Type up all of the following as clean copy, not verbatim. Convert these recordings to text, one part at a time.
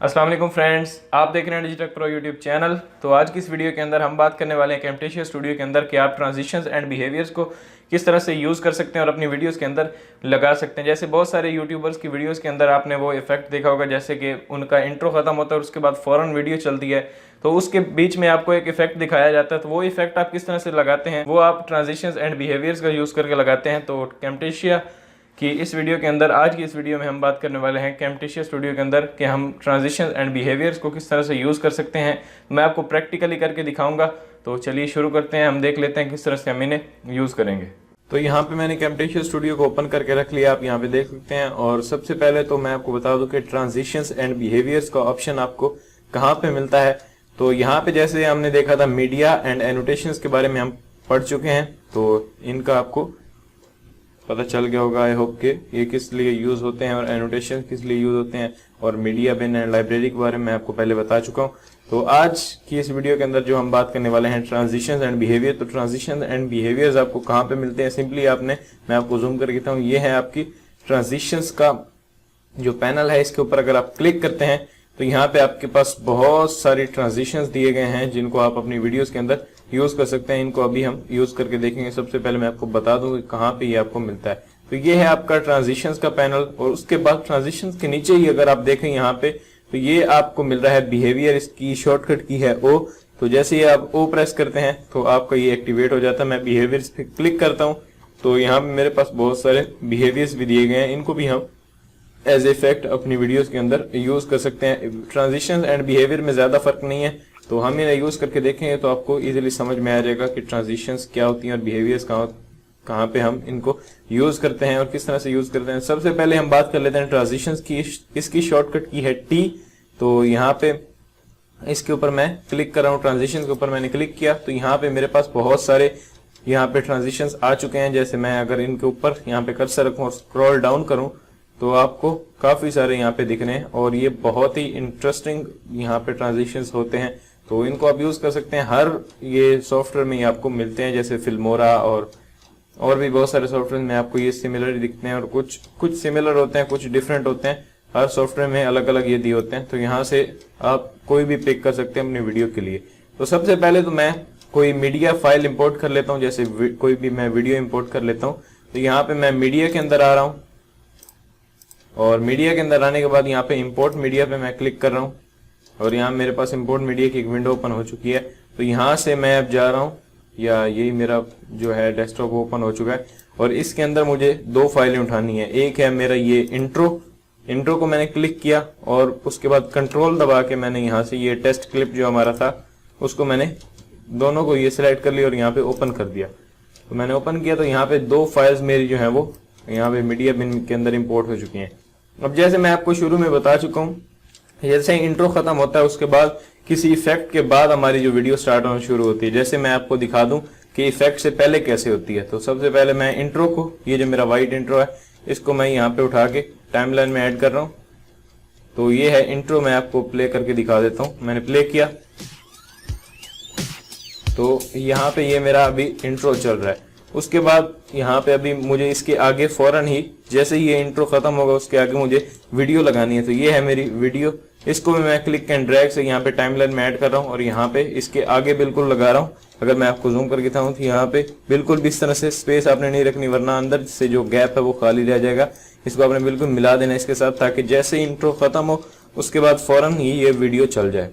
अस्सलाम वालेकुम फ्रेंड्स, आप देख रहे हैं डिजिटल प्रो यूट्यूब चैनल। तो आज की इस वीडियो के अंदर हम बात करने वाले हैं कैमटेशिया स्टूडियो के अंदर कि आप ट्रांजिशंस एंड बिहेवियर्स को किस तरह से यूज़ कर सकते हैं और अपनी वीडियोस के अंदर लगा सकते हैं। जैसे बहुत सारे यूट्यूबर्स की वीडियोस के अंदर आपने वो इफेक्ट देखा होगा, जैसे कि उनका इंट्रो खत्म होता है और उसके बाद फ़ौरन वीडियो चलती है, तो उसके बीच में आपको एक इफेक्ट दिखाया जाता है। तो वो इफेक्ट आप किस तरह से लगाते हैं, वो आप ट्रांजिशंस एंड बिहेवियर्स का यूज़ करके लगाते हैं। तो कैमटेशिया कि इस वीडियो के अंदर, आज की इस वीडियो में हम बात करने वाले हैं कैमटेशिया स्टूडियो के अंदर कि हम ट्रांजिशन एंड बिहेवियर्स को किस तरह से यूज़ कर सकते हैं। मैं आपको प्रैक्टिकली करके दिखाऊंगा। तो चलिए शुरू करते हैं, हम देख लेते हैं किस तरह से हम इन्हें यूज़ करेंगे। तो यहाँ पे मैंने कैमटेशिया स्टूडियो को ओपन करके रख लिया, आप यहाँ पे देख सकते हैं। और सबसे पहले तो मैं आपको बता दूं कि ट्रांजिशंस एंड बिहेवियर्स का ऑप्शन आपको कहाँ पे मिलता है। तो यहाँ पे जैसे हमने देखा था मीडिया एंड एनोटेशंस के बारे में हम पढ़ चुके हैं, तो इनका आपको पता चल गया होगा आई होप के ये किस लिए यूज होते हैं और एनोटेशन किस लिए यूज होते हैं। और मीडिया बिन एंड लाइब्रेरी के बारे में आपको पहले बता चुका हूँ। तो आज की इस वीडियो के अंदर जो हम बात करने वाले हैं ट्रांजिशंस एंड बिहेवियर। तो ट्रांजिशन एंड बिहेवियर्स आपको कहाँ पे मिलते हैं, सिंपली मैं आपको जूम करके देता हूँ। ये है आपकी ट्रांजिशंस का जो पैनल है, इसके ऊपर अगर आप क्लिक करते हैं तो यहाँ पे आपके पास बहुत सारी ट्रांजिशंस दिए गए हैं जिनको आप अपनी वीडियोस के अंदर यूज कर सकते हैं। इनको अभी हम यूज करके देखेंगे। सबसे पहले मैं आपको बता दूं कि कहाँ पे ये आपको मिलता है। तो ये है आपका ट्रांजिशंस का पैनल, और उसके बाद ट्रांजिशंस के नीचे ही अगर आप देखें यहाँ पे, तो ये आपको मिल रहा है बिहेवियर। इसकी शॉर्टकट की है ओ। तो जैसे ही आप ओ प्रेस करते हैं तो आपका ये एक्टिवेट हो जाता है। मैं बिहेवियर्स पे क्लिक करता हूँ तो यहाँ पे मेरे पास बहुत सारे बिहेवियर्स भी दिए गए हैं, इनको भी हम एज इफेक्ट अपनी वीडियोस के अंदर यूज कर सकते हैं। ट्रांजिशन एंड बिहेवियर में ज्यादा फर्क नहीं है, तो हम इन्हें यूज करके देखेंगे तो आपको इजीली समझ में आ जाएगा कि ट्रांजिशंस क्या होती हैं और बिहेवियर्स कहाँ पे हम इनको यूज करते हैं और किस तरह से यूज करते हैं। सबसे पहले हम बात कर लेते हैं ट्रांजिशंस की। इसकी शॉर्टकट की है टी। तो यहाँ पे इसके ऊपर मैं क्लिक कर रहा हूँ, ट्रांजिशन के ऊपर मैंने क्लिक किया तो यहाँ पे मेरे पास बहुत सारे यहाँ पे ट्रांजिशंस आ चुके हैं। जैसे मैं अगर इनके ऊपर यहाँ पे कर्सर रखूँ और स्क्रॉल डाउन करूँ तो आपको काफी सारे यहाँ पे दिख रहे हैं, और ये बहुत ही इंटरेस्टिंग यहाँ पे ट्रांजिशंस होते हैं। तो इनको आप यूज कर सकते हैं, हर ये सॉफ्टवेयर में ये आपको मिलते हैं, जैसे फिल्मोरा और भी बहुत सारे सॉफ्टवेयर में आपको ये सिमिलर दिखते हैं, और कुछ सिमिलर होते हैं, कुछ डिफरेंट होते हैं। हर सॉफ्टवेयर में अलग अलग ये दिए होते हैं। तो यहाँ से आप कोई भी पिक कर सकते हैं अपनी वीडियो के लिए। तो सबसे पहले तो मैं कोई मीडिया फाइल इंपोर्ट कर लेता हूँ, जैसे कोई भी मैं वीडियो इंपोर्ट कर लेता हूँ। तो यहाँ पे मैं मीडिया के अंदर आ रहा हूँ, और मीडिया के अंदर आने के बाद यहाँ पे इंपोर्ट मीडिया पे मैं क्लिक कर रहा हूँ, और यहाँ मेरे पास इंपोर्ट मीडिया की एक विंडो ओपन हो चुकी है। तो यहाँ से मैं अब जा रहा हूँ, या यही मेरा जो है डेस्कटॉप ओपन हो चुका है, और इसके अंदर मुझे दो फाइलें उठानी है। एक है मेरा ये इंट्रो को मैंने क्लिक किया, और उसके बाद कंट्रोल दबा के मैंने यहाँ से ये टेस्ट क्लिप जो हमारा था उसको मैंने दोनों को ये सिलेक्ट कर लिया और यहाँ पे ओपन कर दिया। तो मैंने ओपन किया तो यहाँ पे दो फाइल्स मेरी जो है वो यहाँ पे मीडिया बिन के अंदर इंपोर्ट हो चुकी हैं। अब जैसे मैं आपको शुरू में बता चुका हूँ, जैसे इंट्रो खत्म होता है उसके बाद किसी इफेक्ट के बाद हमारी जो वीडियो स्टार्ट होना शुरू होती है। जैसे मैं आपको दिखा दूं कि इफेक्ट से पहले कैसे होती है। तो सबसे पहले मैं इंट्रो को, ये जो मेरा व्हाइट इंट्रो है, इसको मैं यहाँ पे उठा के टाइमलाइन में ऐड कर रहा हूँ। तो ये है इंट्रो, मैं आपको प्ले करके दिखा देता हूँ। मैंने प्ले किया तो यहाँ पे ये मेरा अभी इंट्रो चल रहा है। उसके बाद यहाँ पे अभी मुझे इसके आगे फौरन ही, जैसे ही ये इंट्रो खत्म होगा उसके आगे मुझे वीडियो लगानी है। तो ये है मेरी वीडियो, इसको भी मैं क्लिक एंड ड्रैग से यहाँ पे टाइमलाइन में ऐड कर रहा हूँ, और यहाँ पे इसके आगे बिल्कुल लगा रहा हूँ। अगर मैं आपको जूम करके दिखाऊं तो यहाँ पे बिल्कुल भी इस तरह से स्पेस आपने नहीं रखनी, वरना अंदर से जो गैप है वो खाली रह जाएगा। इसको आपने बिल्कुल मिला देना इसके साथ, ताकि जैसे ही इंट्रो खत्म हो उसके बाद फौरन ही ये वीडियो चल जाए।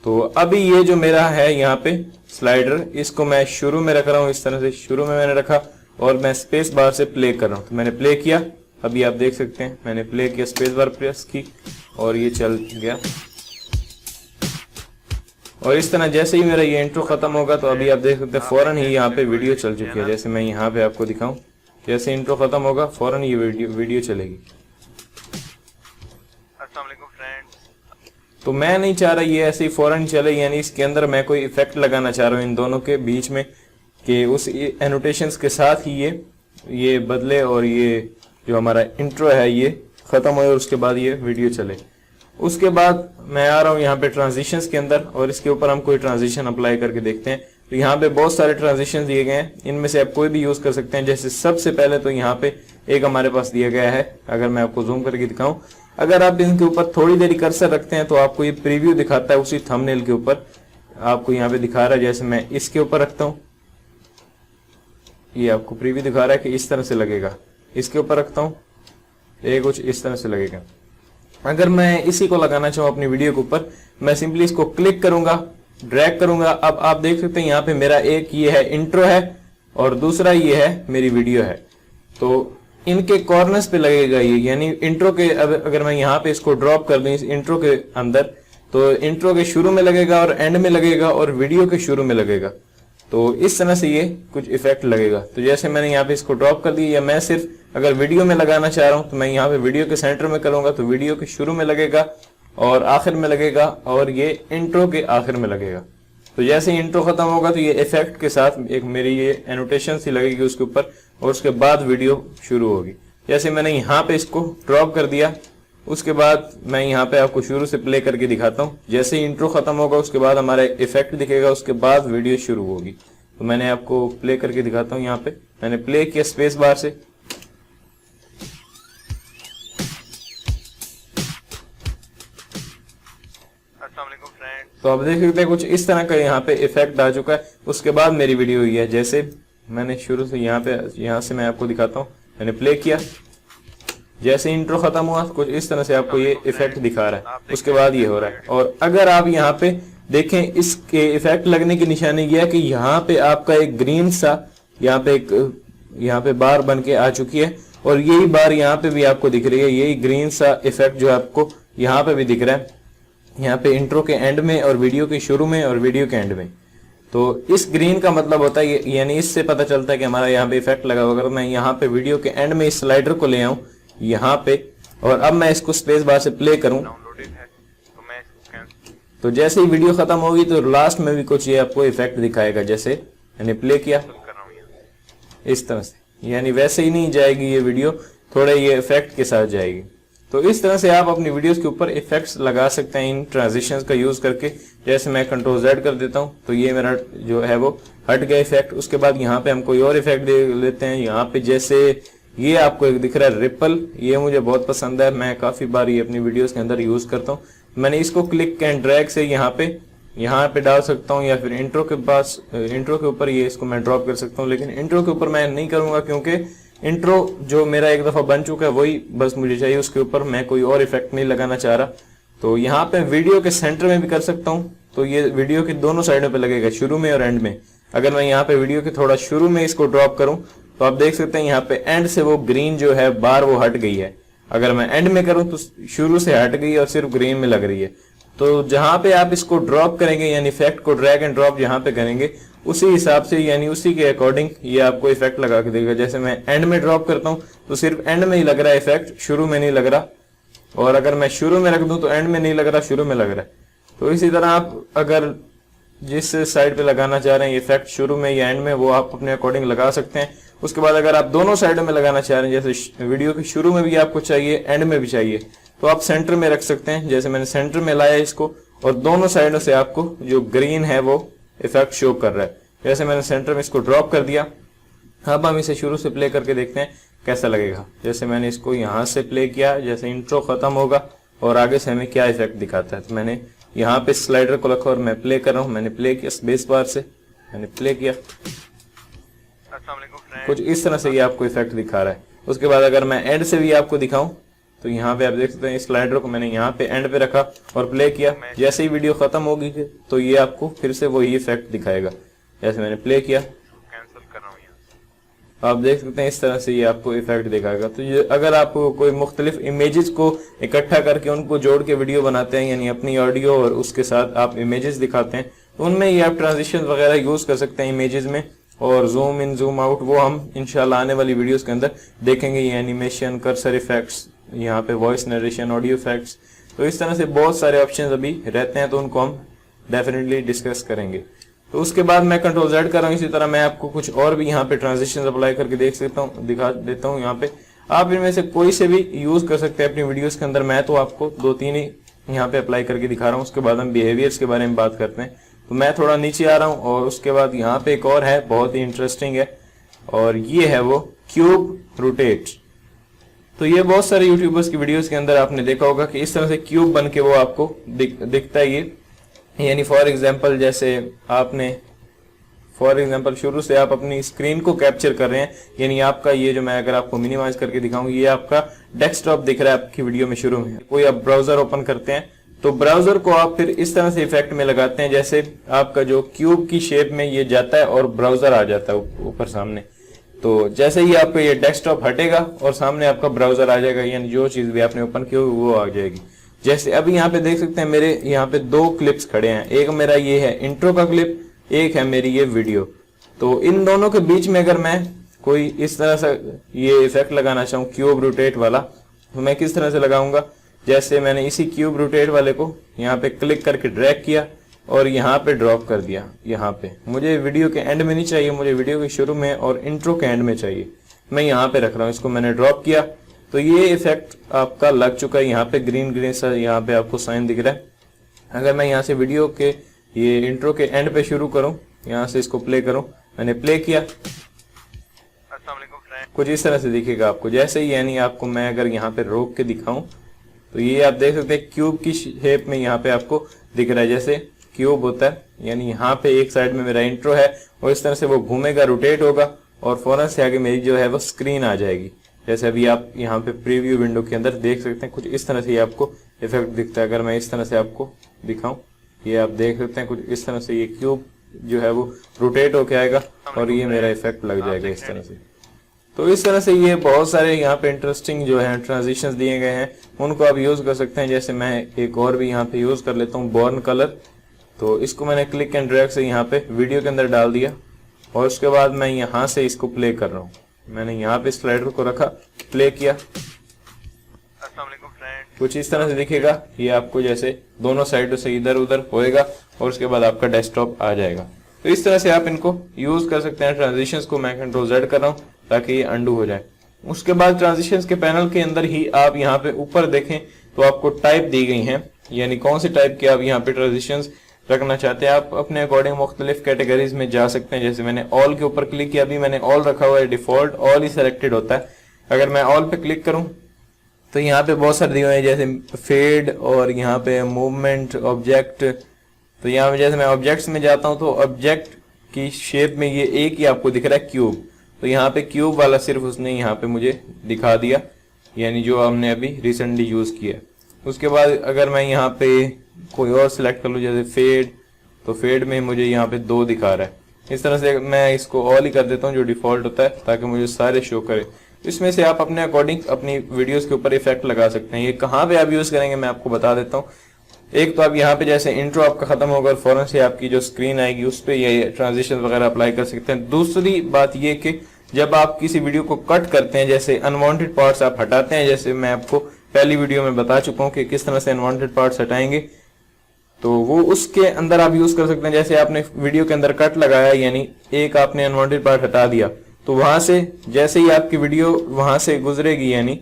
तो अभी ये जो मेरा है यहाँ पे स्लाइडर, इसको मैं शुरू में रख रहा हूँ। इस तरह से शुरू में मैंने रखा, और मैं स्पेस बार से प्ले कर रहा हूँ। तो मैंने प्ले किया, अभी आप देख सकते हैं मैंने प्ले किया, स्पेस बार प्रेस की और ये चल गया। और इस तरह जैसे ही मेरा ये इंट्रो खत्म होगा तो अभी आप देख सकते हैं फौरन ही यहाँ पे वीडियो चल चुकी है। जैसे मैं यहाँ पे आपको दिखाऊं, जैसे इंट्रो खत्म होगा फौरन ये वीडियो चलेगी। तो मैं नहीं चाह रहा ये ऐसे ही फौरन चले, यानी इसके अंदर मैं कोई इफेक्ट लगाना चाह रहा हूँ इन दोनों के बीच में, कि उस एनोटेशंस के साथ ही ये बदले और ये जो हमारा इंट्रो है ये खत्म हो और उसके बाद ये वीडियो चले। उसके बाद मैं आ रहा हूँ यहाँ पे ट्रांजिशंस के अंदर, और इसके ऊपर हम कोई ट्रांजिशन अप्लाई करके देखते हैं। तो यहाँ पे बहुत सारे ट्रांजिशन दिए गए हैं, इनमें से आप कोई भी यूज कर सकते हैं। जैसे सबसे पहले तो यहाँ पे एक हमारे पास दिया गया है, अगर मैं आपको जूम करके दिखाऊं अगर आप इनके ऊपर थोड़ी देरी कर्सर रखते हैं तो आपको ये प्रीव्यू दिखाता है उसी थंबनेल के ऊपर, आपको यहाँ पे दिखा रहा है। जैसे मैं इसके ऊपर रखता हूँ, ये आपको प्रीव्यू दिखा रहा है कि इस तरह से लगेगा। इसके ऊपर रखता हूँ, ये कुछ इस तरह से लगेगा। अगर मैं इसी को लगाना चाहूँ अपनी वीडियो के ऊपर, मैं सिंपली इसको क्लिक करूंगा, ड्रैग करूंगा। अब आप देख सकते हैं यहाँ पे मेरा एक ये है इंट्रो है और दूसरा ये है मेरी वीडियो है। तो इनके कॉर्नर्स पे लगेगा ये, यानी इंट्रो के अगर मैं यहाँ पे इसको ड्रॉप कर दूं इस इंट्रो के अंदर, तो इंट्रो के शुरू में लगेगा और एंड में लगेगा और वीडियो के शुरू में लगेगा। तो इस तरह से ये कुछ इफेक्ट लगेगा। तो जैसे मैंने यहाँ पे इसको ड्रॉप कर दिया, या मैं सिर्फ अगर वीडियो में लगाना चाह रहा हूँ तो मैं यहाँ पे वीडियो के सेंटर में करूंगा, तो वीडियो के शुरू में लगेगा और आखिर में लगेगा, और ये इंट्रो के आखिर में लगेगा। तो जैसे ही इंट्रो खत्म होगा तो ये इफेक्ट के साथ एक मेरी ये एनोटेशन सी लगेगी उसके ऊपर, और उसके बाद वीडियो शुरू होगी। जैसे मैंने यहाँ पे इसको ड्रॉप कर दिया, उसके बाद मैं यहाँ पे आपको शुरू से प्ले करके दिखाता हूँ। जैसे ही इंट्रो खत्म होगा उसके बाद हमारा इफेक्ट दिखेगा, उसके बाद वीडियो शुरू होगी। तो मैंने आपको प्ले करके दिखाता हूँ। यहाँ पे मैंने प्ले किया स्पेस बार से, तो आप देख सकते हैं कुछ इस तरह का यहाँ पे इफेक्ट आ चुका है। उसके बाद मेरी वीडियो हुई है। जैसे मैंने शुरू से यहाँ से मैं आपको दिखाता हूँ, मैंने प्ले किया, जैसे इंट्रो खत्म हुआ कुछ इस तरह से आपको ये इफेक्ट दिखा रहा है, उसके बाद ये हो रहा है। और अगर आप यहाँ पे देखें, इसके इफेक्ट लगने की निशानी यह है कि यहाँ पे आपका एक ग्रीन सा यहाँ पे बार बन के आ चुकी है, और यही बार यहाँ पे भी आपको दिख रही है। यही ग्रीन सा इफेक्ट जो आपको यहाँ पे भी दिख रहा है, यहाँ पे इंट्रो के एंड में और वीडियो के शुरू में और वीडियो के एंड में। तो इस ग्रीन का मतलब होता है, यानी इससे पता चलता है कि हमारा यहाँ पे इफेक्ट लगा होगा। अगर मैं यहाँ पे वीडियो के एंड में इस स्लाइडर को ले आऊं यहाँ पे, और अब मैं इसको स्पेस बार से प्ले करूं, तो जैसे ही वीडियो खत्म होगी तो लास्ट में भी कुछ ये आपको इफेक्ट दिखाएगा। जैसे मैंने प्ले किया इस तरह से, यानी वैसे ही नहीं जाएगी ये वीडियो, थोड़े ये इफेक्ट के साथ जाएगी। तो इस तरह से आप अपनी वीडियोस के ऊपर इफेक्ट्स लगा सकते हैं इन ट्रांजिशंस का यूज करके। जैसे मैं कंट्रोल Z कर देता हूं तो ये मेरा जो है वो हट गया इफेक्ट। उसके बाद यहाँ पे हम कोई और इफेक्ट दे लेते हैं। यहाँ पे जैसे ये आपको एक दिख रहा है रिपल, ये मुझे बहुत पसंद है, मैं काफी बार ये अपनी वीडियोस के अंदर यूज करता हूँ। मैंने इसको क्लिक एंड ड्रैग से यहाँ पे डाल सकता हूँ, या फिर इंट्रो के ऊपर ये इसको मैं ड्रॉप कर सकता हूँ। लेकिन इंट्रो के ऊपर मैं नहीं करूंगा, क्योंकि इंट्रो जो मेरा एक दफा बन चुका है वही बस मुझे चाहिए, उसके ऊपर मैं कोई और इफेक्ट नहीं लगाना चाह रहा। तो यहाँ पे वीडियो के सेंटर में भी कर सकता हूँ, तो ये वीडियो के दोनों साइडों पे लगेगा, शुरू में और एंड में। अगर मैं यहाँ पे वीडियो के थोड़ा शुरू में इसको ड्रॉप करूं तो आप देख सकते हैं यहाँ पे एंड से वो ग्रीन जो है बार वो हट गई है। अगर मैं एंड में करूं तो शुरू से हट गई और सिर्फ ग्रीन में लग रही है। तो जहां पे आप इसको ड्रॉप करेंगे, यानी इफेक्ट को ड्रैग एंड ड्रॉप जहां पे करेंगे, उसी हिसाब से यानी उसी के अकॉर्डिंग ये आपको इफेक्ट लगा के देगा। जैसे मैं एंड में ड्रॉप करता हूं तो सिर्फ एंड में ही लग रहा है इफेक्ट, शुरू में नहीं लग रहा। और अगर मैं शुरू में रख दूं तो एंड में नहीं लग रहा, शुरू में लग रहा है। तो इसी तरह आप अगर जिस साइड पे लगाना चाह रहे हैं इफेक्ट, शुरू में या एंड में, वो आप अपने अकॉर्डिंग लगा सकते हैं। उसके बाद अगर आप दोनों साइडों में लगाना चाह रहे हैं, जैसे वीडियो के शुरू में भी आपको चाहिए, एंड में भी चाहिए, तो आप सेंटर में रख सकते हैं। जैसे मैंने सेंटर में लाया इसको, और दोनों साइडों से आपको जो ग्रीन है वो इफेक्ट शो कर रहा है। जैसे मैंने सेंटर में इसको ड्रॉप कर दिया। अब हम इसे शुरू से प्ले करके देखते हैं कैसा लगेगा। जैसे मैंने इसको यहाँ से प्ले किया, जैसे इंट्रो खत्म होगा और आगे से हमें क्या इफेक्ट दिखाता है। तो मैंने यहाँ पे स्लाइडर को रखा और मैं प्ले कर रहा हूँ। मैंने प्ले किया स्पेस बार से, मैंने प्ले किया, कुछ इस तरह से ये आपको इफेक्ट दिखा रहा है। उसके बाद अगर मैं एंड से भी आपको दिखाऊं तो यहाँ पे आप देख सकते हैं स्लाइडर को मैंने यहाँ पे एंड पे रखा और प्ले किया। जैसे ही वीडियो खत्म होगी तो ये आपको फिर से वही इफेक्ट दिखाएगा। जैसे मैंने प्ले किया, आप देख सकते हैं इस तरह से ये आपको इफेक्ट दिखाएगा। तो ये अगर आप कोई मुख्तलिफ इमेजेस को इकट्ठा करके उनको जोड़ के वीडियो बनाते हैं, यानी अपनी ऑडियो और उसके साथ आप इमेजेस दिखाते हैं, तो उनमें ये आप ट्रांजिशन वगैरह यूज कर सकते हैं इमेजेस में। और जूम इन जूम आउट वो हम इंशाल्लाह आने वाली वीडियोस के अंदर देखेंगे। ये एनिमेशन, कर्सर इफेक्ट्स, यहाँ पे वॉइस नरेशन, ऑडियो इफेक्ट्स, तो इस तरह से बहुत सारे ऑप्शंस अभी रहते हैं, तो उनको हम डेफिनेटली डिस्कस करेंगे। तो उसके बाद मैं कंट्रोल Z कर रहा हूँ। इसी तरह मैं आपको कुछ और भी यहाँ पे ट्रांजिशन अप्लाई करके दिखा देता हूँ। यहाँ पे आप इनमें से कोई से भी यूज कर सकते हैं अपनी वीडियोस के अंदर। मैं तो आपको 2-3 ही यहाँ पे अप्लाई करके दिखा रहा हूँ। उसके बाद हम बिहेवियर्स के बारे में बात करते हैं। तो मैं थोड़ा नीचे आ रहा हूँ और उसके बाद यहाँ पे एक और है, बहुत ही इंटरेस्टिंग है, और ये है वो क्यूब रोटेट। तो ये बहुत सारे यूट्यूबर्स की वीडियोस के अंदर आपने देखा होगा कि इस तरह से क्यूब बन के वो आपको दिखता है ये, यानी फॉर एग्जांपल जैसे आपने शुरू से आप अपनी स्क्रीन को कैप्चर कर रहे हैं, यानी आपका ये जो मैं अगर आपको मिनिमाइज करके दिखाऊं, ये आपका डेस्कटॉप दिख रहा है आपकी वीडियो में शुरू में। कोई आप ब्राउजर ओपन करते हैं तो ब्राउजर को आप फिर इस तरह से इफेक्ट में लगाते हैं जैसे आपका जो क्यूब की शेप में ये जाता है और ब्राउजर आ जाता है ऊपर सामने। तो जैसे ही आपका ये डेस्कटॉप हटेगा और सामने आपका ब्राउजर आ जाएगा, यानी जो चीज भी आपने ओपन की होगी वो आ जाएगी। जैसे अभी यहाँ पे देख सकते हैं मेरे यहाँ पे 2 क्लिप्स खड़े हैं, एक मेरा ये है इंट्रो का क्लिप, एक है मेरी ये वीडियो। तो इन दोनों के बीच में अगर मैं कोई इस तरह से ये इफेक्ट लगाना चाहूँ क्यूब रोटेट वाला, तो मैं किस तरह से लगाऊंगा, जैसे मैंने इसी क्यूब रोटेट वाले को यहाँ पे क्लिक करके ड्रैग किया और यहाँ पे ड्रॉप कर दिया। यहाँ पे मुझे वीडियो के एंड में नहीं चाहिए, मुझे वीडियो के शुरू में और इंट्रो के एंड में चाहिए। मैं यहाँ पे रख रहा हूँ, इसको मैंने ड्रॉप किया तो ये इफेक्ट आपका लग चुका है। यहाँ पे ग्रीन ग्रीन सा यहाँ पे आपको साइन दिख रहा है। अगर मैं यहाँ से वीडियो के ये इंट्रो के एंड पे शुरू करूँ, यहाँ से इसको प्ले करूँ, मैंने प्ले किया, कुछ इस तरह से दिखेगा आपको। जैसे ही यानी आपको मैं अगर यहाँ पे रोक के दिखाऊं तो ये आप देख सकते हैं क्यूब की शेप में यहाँ पे आपको दिख रहा है जैसे क्यूब होता है। यानी यहाँ पे एक साइड में मेरा इंट्रो है और इस तरह से वो घूमेगा, रोटेट होगा और फौरन से आगे मेरी जो है वो स्क्रीन आ जाएगी। जैसे अभी आप यहाँ पे प्रीव्यू विंडो के अंदर देख सकते हैं, कुछ इस तरह से ये आपको इफेक्ट दिखता है। अगर मैं इस तरह से आपको दिखाऊं, ये आप देख सकते हैं कुछ इस तरह से ये क्यूब जो है वो रोटेट होके आएगा और ये मेरा इफेक्ट लग जाएगा इस तरह से। तो इस तरह से ये बहुत सारे यहाँ पे इंटरेस्टिंग जो है ट्रांजिशंस दिए गए हैं, उनको आप यूज कर सकते हैं। जैसे मैं एक और भी यहाँ पे यूज कर लेता हूँ, बॉर्न कलर। तो इसको मैंने क्लिक एंड ड्रैग से यहाँ पे वीडियो के अंदर डाल दिया और उसके बाद मैं यहाँ से इसको प्ले कर रहा हूँ। मैंने यहाँ पे स्लाइडर को रखा, प्ले किया, कुछ इस तरह से दिखेगा। ये आपको जैसे दोनों साइडों से इधर उधर होएगा और उसके बाद आपका डेस्कटॉप आ जाएगा। तो इस तरह से आप इनको यूज कर सकते हैं। ट्रांजिशंस को मैं कंट्रोल Z कर रहा हूँ ताकि ये अंडू हो जाए। उसके बाद ट्रांजिशंस के पैनल के अंदर ही आप यहाँ पे ऊपर देखें तो आपको टाइप दी गई हैं, यानी कौन से टाइप के आप यहाँ पे ट्रांजिशंस रखना चाहते हैं। आप अपने अकॉर्डिंग मुख्तलिफ कैटेगरीज में जा सकते हैं। जैसे मैंने ऑल के ऊपर क्लिक किया, अभी मैंने ऑल रखा हुआ है, डिफॉल्ट ऑल ही सिलेक्टेड होता है। अगर मैं ऑल पे क्लिक करूं तो यहाँ पे बहुत सारे दिए हुए हैं जैसे फेड और यहाँ पे मूवमेंट, ऑब्जेक्ट। तो यहाँ पे जैसे मैं ऑब्जेक्ट्स में जाता हूँ तो ऑब्जेक्ट की शेप में ये एक ही आपको दिख रहा है क्यूब। तो यहाँ पे क्यूब वाला सिर्फ उसने यहाँ पे मुझे दिखा दिया, यानी जो हमने अभी रिसेंटली यूज किया। उसके बाद अगर मैं यहाँ पे कोई और सिलेक्ट कर लूँ जैसे फेड, तो फेड में मुझे यहाँ पे 2 दिखा रहा है। इस तरह से मैं इसको ऑल ही कर देता हूँ जो डिफॉल्ट होता है, ताकि मुझे सारे शो करे। इसमें से आप अपने अकॉर्डिंग अपनी वीडियोस के ऊपर इफेक्ट लगा सकते हैं। ये कहाँ पे आप यूज करेंगे मैं आपको बता देता हूँ। एक तो आप यहाँ पे जैसे इंट्रो आपका खत्म होगा और फौरन से आपकी जो स्क्रीन आएगी उस पर ये ट्रांजिशन वगैरह अप्लाई कर सकते हैं। दूसरी बात ये कि जब आप किसी वीडियो को कट करते हैं, जैसे अनवांटेड पार्ट्स आप हटाते हैं, जैसे मैं आपको पहली वीडियो में बता चुका हूँ कि किस तरह से अनवांटेड पार्ट्स हटाएंगे, तो वो उसके अंदर आप यूज कर सकते हैं। जैसे आपने वीडियो के अंदर कट लगाया, यानी एक आपने अनवांटेड पार्ट हटा दिया, तो वहां से जैसे ही आपकी वीडियो वहां से गुजरेगी, यानी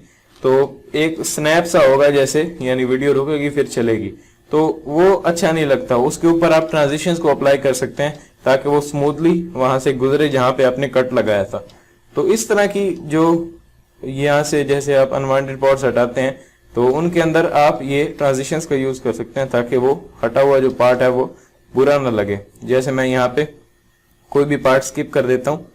तो एक स्नैप सा होगा जैसे, यानी वीडियो रुकेगी फिर चलेगी, तो वो अच्छा नहीं लगता। उसके ऊपर आप ट्रांजिशंस को अप्लाई कर सकते हैं ताकि वो स्मूथली वहां से गुजरे जहां पे आपने कट लगाया था। तो इस तरह की जो यहाँ से जैसे आप अनवांटेड पार्ट्स हटाते हैं तो उनके अंदर आप ये ट्रांजिशंस का यूज कर सकते हैं ताकि वो हटा हुआ जो पार्ट है वो बुरा ना लगे। जैसे मैं यहाँ पे कोई भी पार्ट स्किप कर देता हूँ,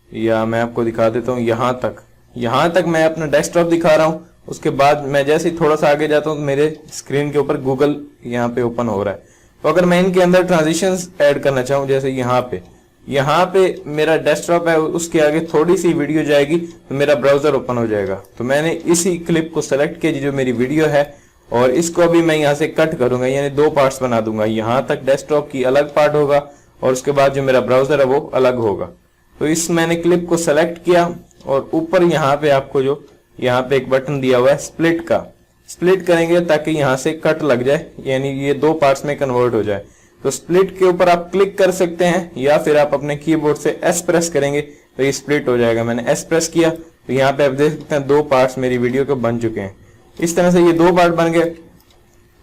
या मैं आपको दिखा देता हूँ यहाँ तक मैं अपना डेस्कटॉप दिखा रहा हूँ। उसके बाद मैं जैसे ही थोड़ा सा आगे जाता हूँ तो मेरे स्क्रीन के ऊपर गूगल यहाँ पे ओपन हो रहा है। तो अगर मैं इनके अंदर ट्रांजिशंस ऐड करना चाहूँ, जैसे यहाँ पे मेरा डेस्कटॉप है, उसके आगे थोड़ी सी वीडियो जाएगी तो मेरा ब्राउजर ओपन हो जाएगा। तो मैंने इसी क्लिप को सेलेक्ट किया जो मेरी वीडियो है और इसको अभी मैं यहाँ से कट करूंगा, यानी 2 पार्ट्स बना दूंगा। यहाँ तक डेस्कटॉप की अलग पार्ट होगा और उसके बाद जो मेरा ब्राउजर है वो अलग होगा। तो इस मैंने क्लिप को सेलेक्ट किया और ऊपर यहाँ पे आपको जो यहाँ पे एक बटन दिया हुआ है स्प्लिट का, स्प्लिट करेंगे ताकि यहाँ से कट लग जाए, यानी ये 2 पार्ट्स में कन्वर्ट हो जाए। तो स्प्लिट के ऊपर आप क्लिक कर सकते हैं या फिर आप अपने कीबोर्ड से एस प्रेस करेंगे तो ये स्प्लिट हो जाएगा। मैंने एस प्रेस किया तो यहाँ पे आप देख सकते हैं 2 पार्ट्स मेरी वीडियो के बन चुके हैं। इस तरह से ये 2 पार्ट बन गए।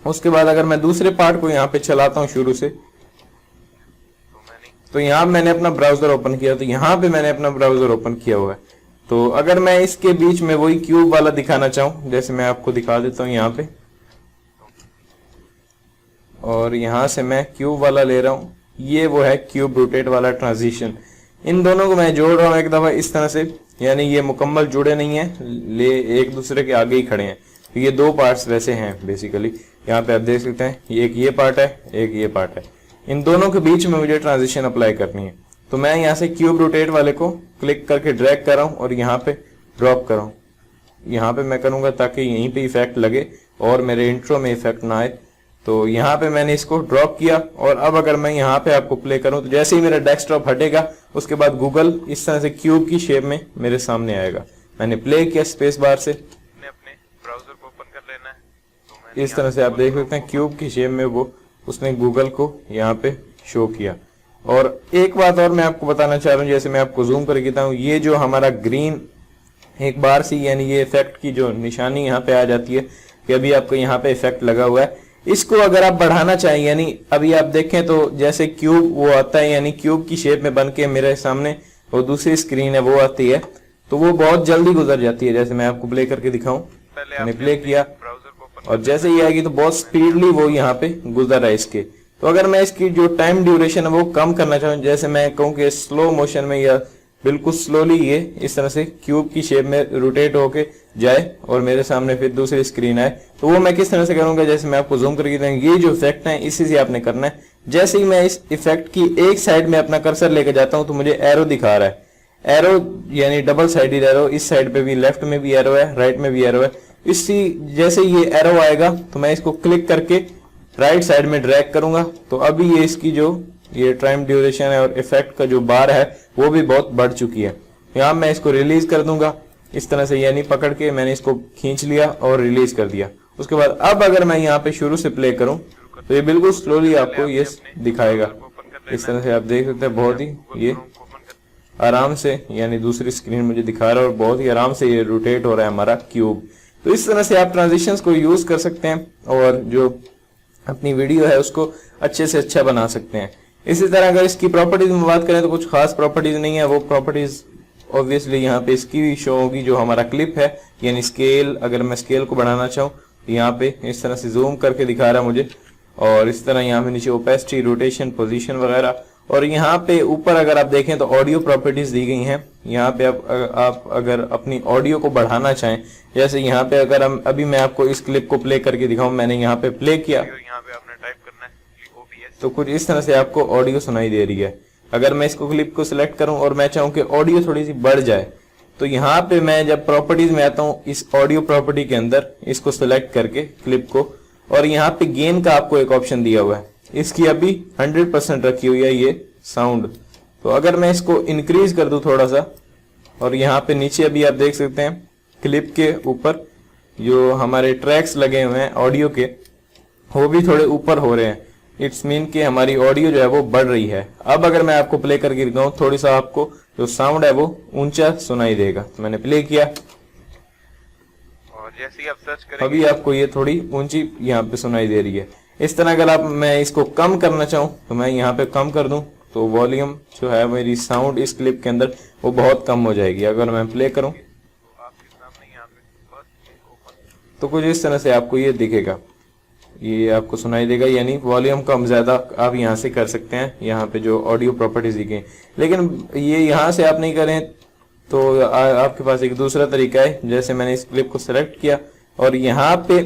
उसके बाद अगर मैं दूसरे पार्ट को यहाँ पे चलाता हूँ शुरू से, तो यहाँ मैंने अपना ब्राउजर ओपन किया, तो यहाँ पे मैंने अपना ब्राउजर ओपन किया हुआ है। तो अगर मैं इसके बीच में वही क्यूब वाला दिखाना चाहूं, जैसे मैं आपको दिखा देता हूं यहाँ पे, और यहां से मैं क्यूब वाला ले रहा हूं, ये वो है क्यूब रोटेट वाला ट्रांजिशन। इन दोनों को मैं जोड़ रहा हूं एक दफा इस तरह से, यानी ये मुकम्मल जुड़े नहीं है, ले एक दूसरे के आगे ही खड़े हैं। तो ये दो पार्ट्स वैसे हैं बेसिकली, यहाँ पे आप देख सकते हैं, एक ये पार्ट है, एक ये पार्ट है। इन दोनों के बीच में मुझे ट्रांजिशन अप्लाई करनी है। तो मैं यहाँ से क्यूब रोटेट वाले को क्लिक करके ड्रैग कर रहा हूँ और यहाँ पे ड्रॉप कर रहा हूँ। यहाँ पे मैं करूंगा ताकि यहीं पे इफेक्ट लगे और मेरे इंट्रो में इफेक्ट ना आए। तो यहाँ पे मैंने इसको ड्रॉप किया, और अब अगर मैं यहाँ पे आपको प्ले करूं तो जैसे ही मेरा डेस्कटॉप हटेगा उसके बाद गूगल इस तरह से क्यूब की शेप में मेरे सामने आएगा। मैंने प्ले किया स्पेस बार से, अपने ब्राउजर को ओपन कर लेना है। तो इस तरह से आप देख सकते हैं क्यूब की शेप में वो उसने गूगल को यहाँ पे शो किया। और एक बात और मैं आपको बताना चाह रहा हूँ, जैसे मैं आपको जूम करके कहता हूँ, ये जो हमारा ग्रीन एक बार सी यानी ये इफेक्ट की जो निशानी यहाँ पे आ जाती है कि अभी आपको यहाँ पे इफेक्ट लगा हुआ है, इसको अगर आप बढ़ाना चाहें, यानी अभी आप देखें तो जैसे क्यूब वो आता है, यानी क्यूब की शेप में बन के मेरे सामने वो दूसरी स्क्रीन है वो आती है, तो वो बहुत जल्दी गुजर जाती है। जैसे मैं आपको प्ले करके दिखाऊं, मैंने प्ले किया और जैसे ही आएगी तो बहुत स्पीडली वो यहाँ पे गुजर रहा है इसके। तो अगर मैं इसकी जो टाइम ड्यूरेशन है वो कम करना चाहूँ, जैसे मैं कहूँ कि स्लो मोशन में या बिल्कुल स्लोली ये इस तरह से क्यूब की शेप में रोटेट होके जाए और मेरे सामने फिर दूसरी स्क्रीन आए, तो वो मैं किस तरह से करूंगा, जैसे मैं आपको जूम करके दूंगा, ये जो इफेक्ट है इसी से आपने करना है। जैसे ही मैं इस इफेक्ट की एक साइड में अपना कर्सर लेके जाता हूं तो मुझे एरो दिखा रहा है, एरो यानी डबल साइडेड एरो, इस साइड पे भी लेफ्ट में भी एरो है, राइट में भी एरो है। इसी जैसे ये एरो आएगा तो मैं इसको क्लिक करके राइट साइड में ड्रैग करूंगा, तो अभी ये इसकी जो ये टाइम ड्यूरेशन है और इफेक्ट का जो बार है वो भी बहुत बढ़ चुकी है। यहाँ मैं इसको रिलीज कर दूंगा इस तरह से, यानी पकड़ के मैंने इसको खींच लिया और रिलीज कर दिया। उसके बाद अब अगर मैं यहाँ पे शुरू से प्ले करूं तो ये बिल्कुल स्लोली आपको ये दिखाएगा। इस तरह से आप देख सकते हैं, बहुत ही ये आराम से यानी दूसरी स्क्रीन मुझे दिखा रहा है और बहुत ही आराम से ये रोटेट हो रहा है हमारा क्यूब। तो इस तरह से आप ट्रांजिशंस को यूज कर सकते हैं और जो अपनी वीडियो है उसको अच्छे से अच्छा बना सकते हैं। इसी तरह अगर इसकी प्रॉपर्टीज में बात करें तो कुछ खास प्रॉपर्टीज नहीं है, वो प्रॉपर्टीज ऑब्वियसली यहाँ पे इसकी भी शो होगी जो हमारा क्लिप है, यानी स्केल। अगर मैं स्केल को बढ़ाना चाहूँ तो यहाँ पे इस तरह से जूम करके दिखा रहा है मुझे, और इस तरह यहाँ पे नीचे ओपेसिटी, रोटेशन, पोजीशन वगैरह। और यहाँ पे ऊपर अगर आप देखें तो ऑडियो प्रॉपर्टीज दी गई हैं। यहाँ पे आप अगर अपनी ऑडियो को बढ़ाना चाहें, जैसे यहाँ पे अगर हम अभी मैं आपको इस क्लिप को प्ले करके दिखाऊं, मैंने यहाँ पे प्ले किया, यहाँ पे आपने टाइप करना है OBS, तो कुछ इस तरह से आपको ऑडियो सुनाई दे रही है। अगर मैं इसको क्लिप को सिलेक्ट करूं और मैं चाहूं कि ऑडियो थोड़ी सी बढ़ जाए, तो यहाँ पे मैं जब प्रॉपर्टीज में आता हूं इस ऑडियो प्रॉपर्टी के अंदर इसको सिलेक्ट करके क्लिप को, और यहाँ पे गेन का आपको एक ऑप्शन दिया हुआ है, इसकी अभी 100% रखी हुई है ये साउंड। तो अगर मैं इसको इंक्रीज कर दूं थोड़ा सा, और यहाँ पे नीचे अभी आप देख सकते हैं क्लिप के ऊपर जो हमारे ट्रैक्स लगे हुए हैं ऑडियो के, वो भी थोड़े ऊपर हो रहे हैं। इट्स मीन कि हमारी ऑडियो जो है वो बढ़ रही है। अब अगर मैं आपको प्ले करके दिखाऊं, थोड़ी सा आपको जो साउंड है वो ऊंचा सुनाई देगा। तो मैंने प्ले किया और जैसे ही आप सर्च करेंगे अभी आपको ये थोड़ी ऊंची यहाँ पे सुनाई दे रही है। इस तरह अगर आप मैं इसको कम करना चाहूँ तो मैं यहाँ पे कम कर दूं, तो वॉल्यूम जो है मेरी साउंड इस क्लिप के अंदर वो बहुत कम हो जाएगी। अगर मैं प्ले करूं आपके सामने यहाँ पे बस तो कुछ इस तरह से आपको ये दिखेगा, ये आपको सुनाई देगा, यानी वॉल्यूम कम ज्यादा आप यहाँ से कर सकते हैं। यहाँ पे जो ऑडियो प्रॉपर्टीज दी गई, लेकिन ये यहाँ से आप नहीं करें तो आपके पास एक दूसरा तरीका है। जैसे मैंने इस क्लिप को सिलेक्ट किया और यहाँ पे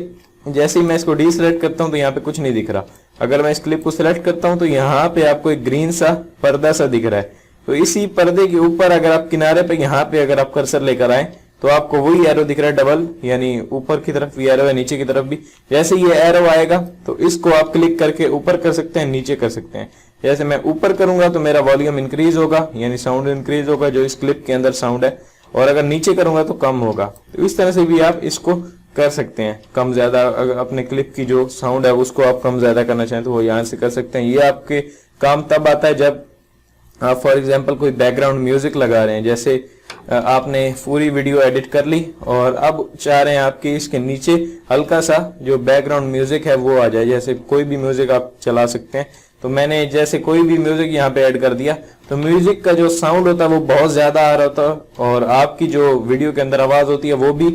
जैसे ही मैं इसको डी सिलेक्ट करता हूँ तो यहाँ पे कुछ नहीं दिख रहा। अगर मैं इस क्लिप को सिलेक्ट करता हूँ तो यहाँ पे आपको एक ग्रीन सा पर्दा सा दिख रहा है। तो इसी पर्दे के ऊपर अगर आप किनारे पे यहाँ पे अगर आप कर्सर लेकर आए तो आपको वही एरो दिख रहा है डबल, यानी ऊपर की तरफ भी एरो है, नीचे की तरफ भी। जैसे ये एरो आएगा तो इसको आप क्लिक करके ऊपर कर सकते हैं, नीचे कर सकते हैं। जैसे मैं ऊपर करूंगा तो मेरा वॉल्यूम इंक्रीज होगा, यानी साउंड इंक्रीज होगा जो इस क्लिप के अंदर साउंड है, और अगर नीचे करूंगा तो कम होगा। तो इस तरह से भी आप इसको कर सकते हैं, कम ज्यादा। अगर अपने क्लिप की जो साउंड है उसको आप कम ज्यादा करना चाहें तो वो यहाँ से कर सकते हैं। ये आपके काम तब आता है जब आप फॉर एग्जांपल कोई बैकग्राउंड म्यूजिक लगा रहे हैं, जैसे आपने पूरी वीडियो एडिट कर ली और अब चाह रहे हैं आपके इसके नीचे हल्का सा जो बैकग्राउंड म्यूजिक है वो आ जाए। जैसे कोई भी म्यूजिक आप चला सकते हैं। तो मैंने जैसे कोई भी म्यूजिक यहाँ पे ऐड कर दिया तो म्यूजिक का जो साउंड होता है वो बहुत ज्यादा आ रहा होता है और आपकी जो वीडियो के अंदर आवाज होती है वो भी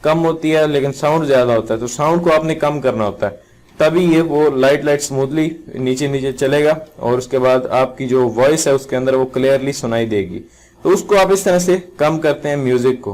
कम होती है, लेकिन साउंड ज्यादा होता है। तो साउंड को आपने कम करना होता है, तभी ये वो लाइट स्मूथली नीचे नीचे चलेगा और उसके बाद आपकी जो वॉइस है उसके अंदर वो क्लियरली सुनाई देगी। तो उसको आप इस तरह से कम करते हैं म्यूजिक को,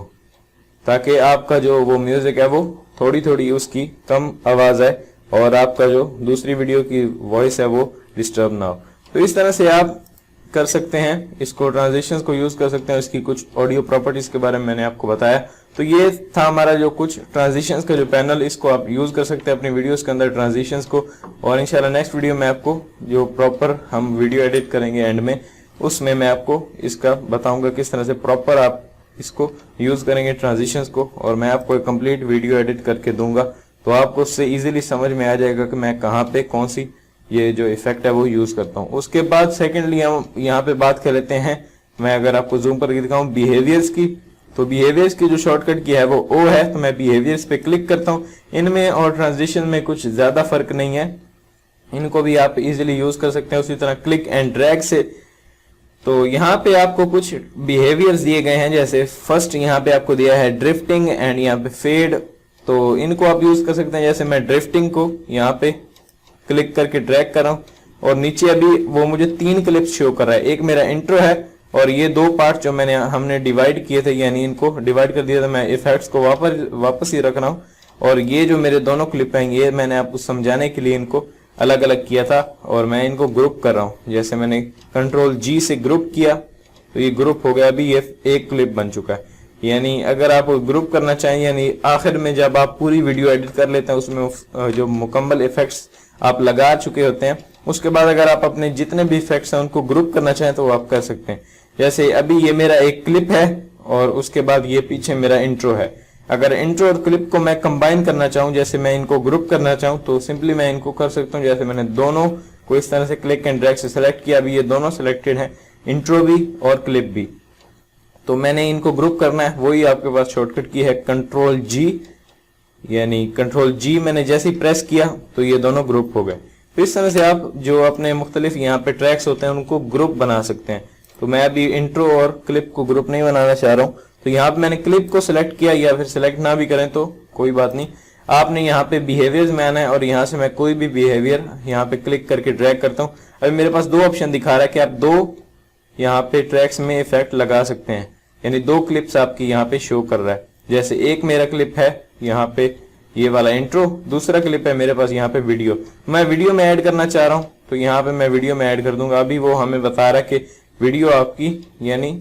ताकि आपका जो वो म्यूजिक है वो थोड़ी थोड़ी उसकी कम आवाज है और आपका जो दूसरी वीडियो की वॉइस है वो डिस्टर्ब ना हो। तो इस तरह से आप कर सकते हैं, इसको ट्रांजिशंस को यूज कर सकते हैं। इसकी कुछ ऑडियो प्रॉपर्टीज के बारे में मैंने आपको बताया। तो ये था हमारा जो कुछ ट्रांजिशंस का जो पैनल, इसको आप यूज कर सकते हैं अपनी वीडियोस के अंदर ट्रांजिशंस को। और इंशाल्लाह नेक्स्ट वीडियो में आपको जो प्रॉपर हम वीडियो एडिट करेंगे एंड में, उसमें मैं आपको इसका बताऊंगा किस तरह से प्रॉपर आप इसको यूज करेंगे ट्रांजिशंस को, और मैं आपको एक कंप्लीट वीडियो एडिट करके दूंगा। तो आपको उससे इजीली समझ में आ जाएगा कि मैं कहाँ पे कौन सी ये जो इफेक्ट है वो यूज करता हूँ। उसके बाद सेकेंडली हम यहाँ पे बात कर लेते हैं, मैं अगर आपको जूम करके दिखाऊं बिहेवियर्स की, तो बिहेवियर्स की जो शॉर्टकट की है वो ओ है। तो मैं बिहेवियर्स पे क्लिक करता हूँ। इनमें और ट्रांजिशन में कुछ ज्यादा फर्क नहीं है, इनको भी आप इजीली यूज कर सकते हैं। उसी तरह क्लिक एंड ड्रैग से, तो यहाँ पे आपको कुछ बिहेवियर्स दिए गए हैं। जैसे फर्स्ट यहाँ पे आपको दिया है ड्रिफ्टिंग एंड यहाँ पे फेड, तो इनको आप यूज कर सकते हैं। जैसे मैं ड्रिफ्टिंग को यहाँ पे क्लिक करके ड्रैग कर रहा हूँ और नीचे अभी वो मुझे 3 क्लिप्स शो कर रहा है। एक मेरा इंट्रो है और ये 2 पार्ट जो हमने डिवाइड किए थे, यानी इनको डिवाइड कर दिया था। मैं इफेक्ट्स को वापस ही रख रहा हूँ और ये जो मेरे दोनों क्लिप हैं ये मैंने आपको समझाने के लिए इनको अलग अलग किया था और मैं इनको ग्रुप कर रहा हूँ। जैसे मैंने कंट्रोल जी से ग्रुप किया तो ये ग्रुप हो गया, अभी ये एक क्लिप बन चुका है। यानी अगर आप ग्रुप करना चाहें, यानी आखिर में जब आप पूरी वीडियो एडिट कर लेते हैं उसमें जो मुकम्मल इफेक्ट्स आप लगा चुके होते हैं, उसके बाद अगर आप अपने जितने भी इफेक्ट्स हैं उनको ग्रुप करना चाहें तो वो आप कर सकते हैं। जैसे अभी ये मेरा एक क्लिप है और उसके बाद ये पीछे मेरा इंट्रो है। अगर इंट्रो और क्लिप को मैं कंबाइन करना चाहूं, जैसे मैं इनको ग्रुप करना चाहूं, तो सिंपली मैं इनको कर सकता हूं। जैसे मैंने दोनों को इस तरह से क्लिक एंड ड्रैग से सिलेक्ट किया, अभी ये दोनों सिलेक्टेड हैं, इंट्रो भी और क्लिप भी। तो मैंने इनको ग्रुप करना है, वही आपके पास शॉर्टकट की है कंट्रोल जी, यानी कंट्रोल जी मैंने जैसे ही प्रेस किया तो ये दोनों ग्रुप हो गए। तो इस तरह से आप जो अपने मुख्तलिफ यहाँ पे ट्रैक्स होते हैं उनको ग्रुप बना सकते हैं। तो मैं अभी इंट्रो और क्लिप को ग्रुप नहीं बनाना चाह रहा हूँ, तो यहाँ पे मैंने क्लिप को सिलेक्ट किया, या फिर सिलेक्ट ना भी करें तो कोई बात नहीं। आपने यहाँ पे बिहेवियर्स में आना है और यहाँ से मैं कोई भी बिहेवियर यहाँ पे क्लिक करके ड्रैग करता हूँ। अभी मेरे पास 2 ऑप्शन दिखा रहा है कि आप 2 यहाँ पे ट्रैक्स में इफेक्ट लगा सकते हैं, यानी 2 क्लिप्स आपकी यहाँ पे शो कर रहा है। जैसे एक मेरा क्लिप है यहाँ पे ये वाला इंट्रो, दूसरा क्लिप है मेरे पास यहाँ पे वीडियो। मैं वीडियो में ऐड करना चाह रहा हूँ तो यहाँ पे मैं वीडियो में ऐड कर दूंगा। अभी वो हमें बता रहा है कि वीडियो आपकी यानी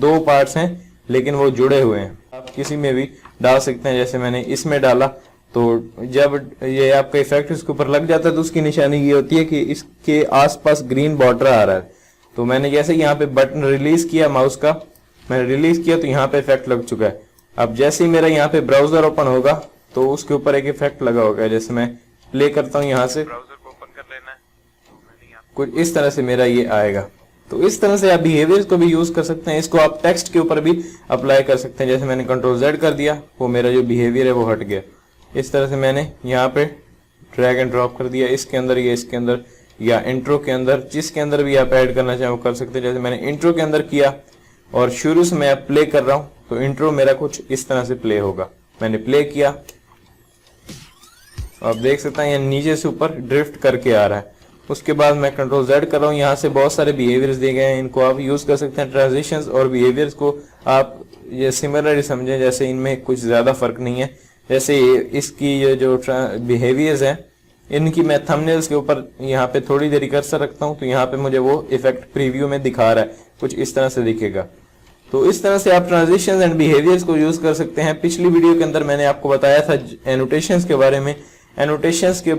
2 पार्ट्स हैं लेकिन वो जुड़े हुए हैं। आप किसी में भी डाल सकते हैं। जैसे मैंने इसमें डाला तो जब ये आपका इफेक्ट इसके ऊपर लग जाता है तो उसकी निशानी ये होती है कि इसके आसपास ग्रीन बॉर्डर आ रहा है। तो मैंने जैसे यहाँ पे बटन रिलीज किया माउस का, मैंने रिलीज किया तो यहाँ पे इफेक्ट लग चुका है। अब जैसे ही मेरा यहाँ पे ब्राउजर ओपन होगा तो उसके ऊपर एक इफेक्ट लगा होगा। जैसे मैं प्ले करता हूँ यहाँ से, ब्राउजर को ओपन कर लेना है, तो मैंने यहाँ कुछ इस तरह से मेरा ये आएगा। तो इस तरह से आप बिहेवियर्स को भी यूज कर सकते हैं। इसको आप टेक्स्ट के ऊपर भी अप्लाई कर सकते हैं। जैसे मैंने कंट्रोल जेड कर दिया, वो मेरा जो बिहेवियर है वो हट गया। इस तरह से मैंने यहाँ पे ड्रैग एंड ड्रॉप कर दिया, इसके अंदर या इसके अंदर या इंट्रो के अंदर, जिसके अंदर भी आप ऐड करना चाहें वो कर सकते हैं। जैसे मैंने इंट्रो के अंदर किया और शुरू से मैं प्ले कर रहा हूँ तो इंट्रो मेरा कुछ इस तरह से प्ले होगा। मैंने प्ले किया, आप देख सकते हैं ये नीचे से ऊपर ड्रिफ्ट करके आ रहा है। उसके बाद मैं कंट्रोल जेड कर रहा हूँ, यहाँ से बहुत सारे बिहेवियर्स दिए गए हैं, इनको आप यूज कर सकते हैं। ट्रांजिशंस और बिहेवियर्स को आप ये सिमिलर समझें, जैसे इनमें कुछ ज्यादा फर्क नहीं है। जैसे इसकी ये जो बिहेवियर्स हैं इनकी मैं थंबनेल्स के ऊपर यहाँ पे थोड़ी देरी कर्सर रखता हूँ तो यहाँ पे मुझे वो इफेक्ट प्रीव्यू में दिखा रहा है, कुछ इस तरह से दिखेगा। तो इस तरह से आप ट्रांजिशंस एंड बिहेवियर्स को यूज कर सकते हैं। पिछली वीडियो के अंदर मैंने आपको बताया था एनोटेशंस के बारे में। एनोटेशंस के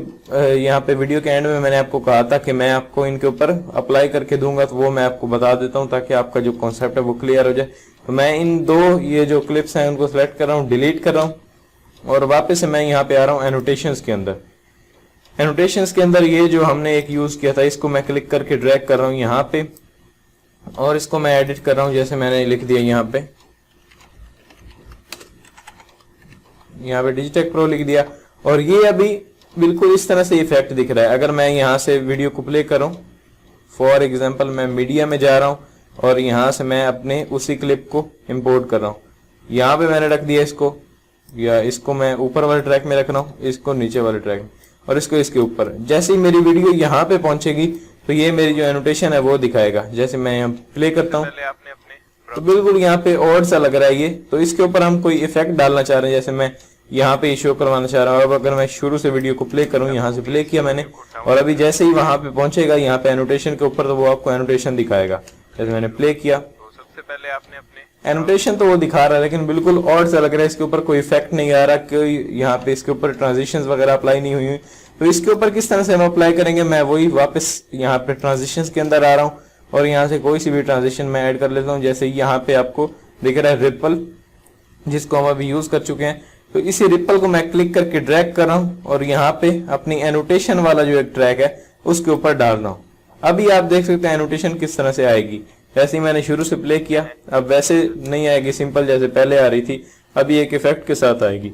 यहाँ पे वीडियो के एंड में मैंने आपको कहा था कि मैं आपको इनके ऊपर अप्लाई करके दूंगा, तो वो मैं आपको बता देता हूँ ताकि आपका जो कॉन्सेप्ट है वो क्लियर हो जाए। तो मैं इन 2 ये जो क्लिप्स हैं उनको सिलेक्ट कर रहा हूँ, डिलीट कर रहा हूँ और वापस से मैं यहाँ पे आ रहा हूँ एनोटेशंस के अंदर। एनोटेशंस के अंदर ये जो हमने एक यूज किया था इसको मैं क्लिक करके ड्रैग कर रहा हूँ यहाँ पे और इसको मैं एडिट कर रहा हूँ। जैसे मैंने लिख दिया यहाँ पे यहाँ पे डिजिटेक प्रो लिख दिया और ये अभी बिल्कुल इस तरह से इफेक्ट दिख रहा है। अगर मैं यहाँ से वीडियो को प्ले करूँ, फॉर एग्जांपल मैं मीडिया में जा रहा हूँ और यहाँ से मैं अपने उसी क्लिप को इंपोर्ट कर रहा हूँ। यहाँ पे मैंने रख दिया इसको, या इसको मैं ऊपर वाले ट्रैक में रख रहा हूँ, इसको नीचे वाले ट्रैक में, और इसको इसके ऊपर। जैसे ही मेरी वीडियो यहाँ पे पहुंचेगी तो ये मेरी जो एनोटेशन है वो दिखाएगा। जैसे मैं यहाँ प्ले करता हूँ तो बिल्कुल यहाँ पे और सा लग रहा है ये। तो इसके ऊपर हम कोई इफेक्ट डालना चाह रहे हैं, जैसे मैं यहाँ पे शो करवाना चाह रहा हूँ। अब अगर मैं शुरू से वीडियो को प्ले करूँ, यहाँ से प्ले किया मैंने, और अभी जैसे ही वहां पे पहुंचेगा यहाँ पे एनोटेशन के ऊपर, तो वो आपको एनोटेशन दिखाएगा। जैसे मैंने प्ले किया, सबसे पहले आपने अपने एनोटेशन तो वो दिखा रहा है लेकिन बिल्कुल और सा लग रहा है। इसके ऊपर कोई इफेक्ट नहीं आ रहा, कोई यहाँ पे इसके ऊपर ट्रांजिशंस वगैरह अप्लाई नहीं हुई। तो इसके ऊपर किस तरह से हम अप्लाई करेंगे, मैं वही वापस यहाँ पे ट्रांजिशंस के अंदर आ रहा हूँ और यहाँ से कोई सी भी ट्रांजिशन मैं ऐड कर लेता हूँ। जैसे यहाँ पे आपको दिख रहा है रिपल, जिसको हम अभी यूज कर चुके हैं। तो इसी रिपल को मैं क्लिक करके ड्रैग कर रहा हूँ और यहाँ पे अपनी एनोटेशन वाला जो एक ट्रैक है उसके ऊपर डाल रहा हूँ। अभी आप देख सकते हैं एनोटेशन किस तरह से आएगी। जैसे ही मैंने शुरू से प्ले किया, अब वैसे नहीं आएगी सिंपल जैसे पहले आ रही थी, अभी एक इफेक्ट के साथ आएगी।